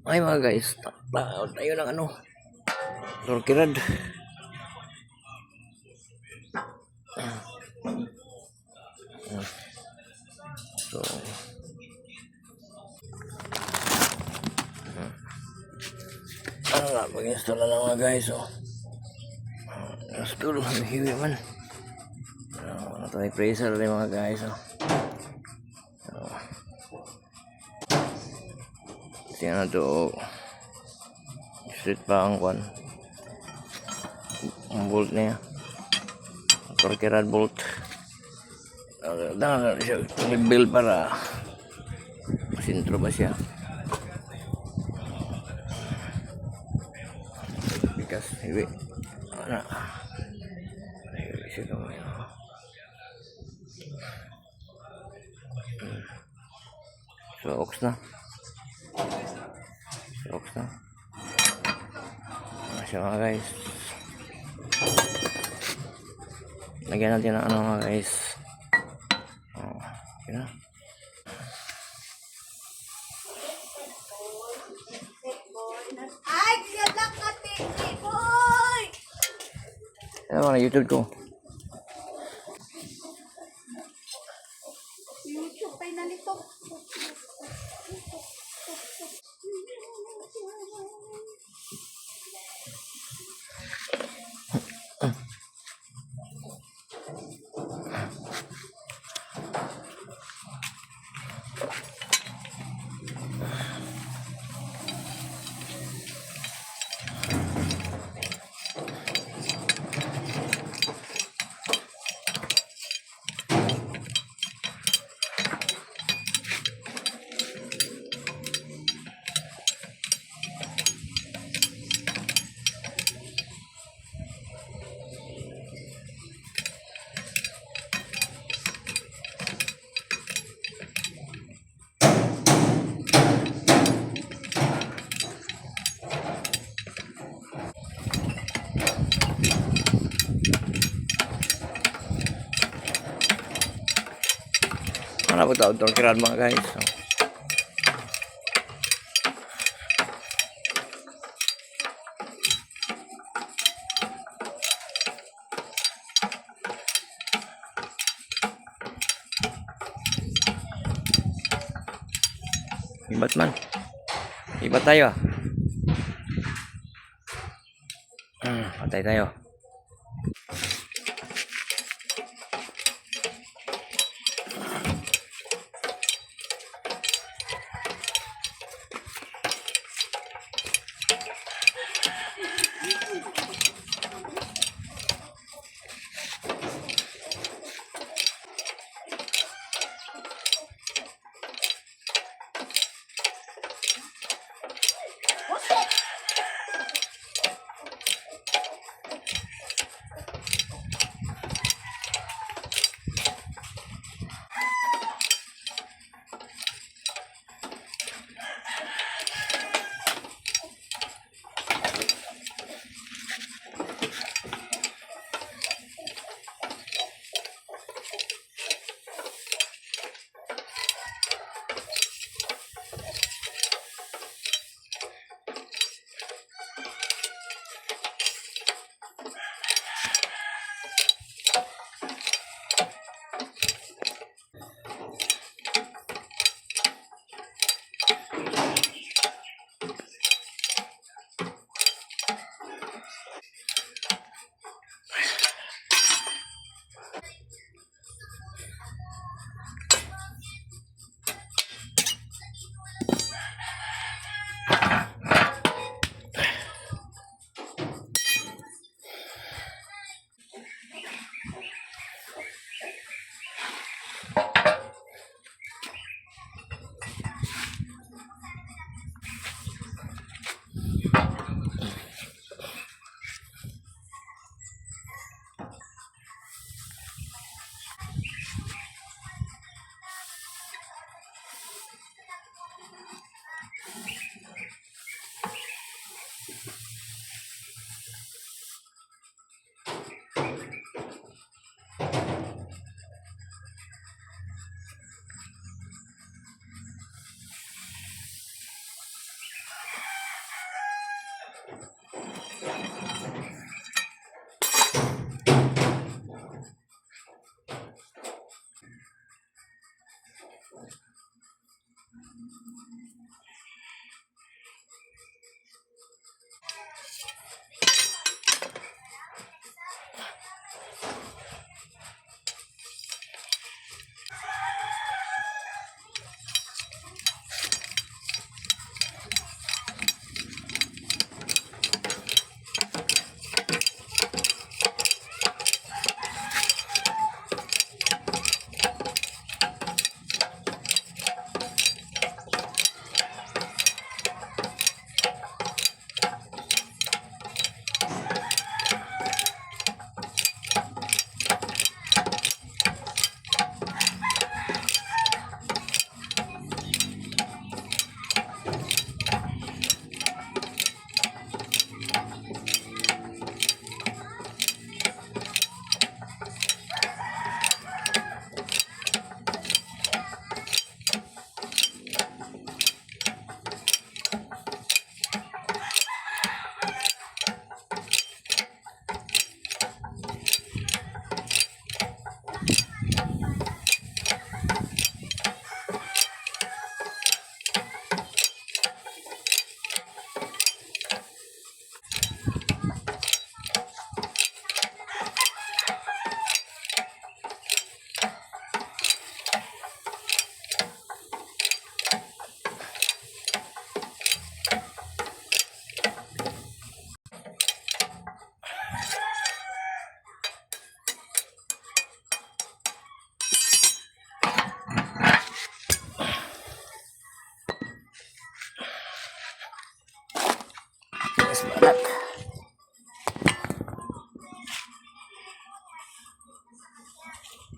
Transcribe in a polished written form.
Ay mga guys, tayo ng ano, turkey rod. So, ano nga, pag-install na lang mga guys. So, install, hiwi man. Ano ito, may pressure rin mga guys. So, tingnan na ito. Straight pa ang kwan. Ang bolt niya. Turkey-rod bolt. Dahan siya i-build para sintro ba siya. Bikas, hiwi. Ano? Hiwi siya kamay. So, ox na. Ano siya mga guys. Lagyan natin ng ano mga guys. Okay na. Ay, galak ka, Titi boy! Ano na YouTube ko. YouTube ay nalito. Ano ba ito? Turkey-rod mga guys. So, ibat man. Ibat tayo. Patay tayo. Mas balat.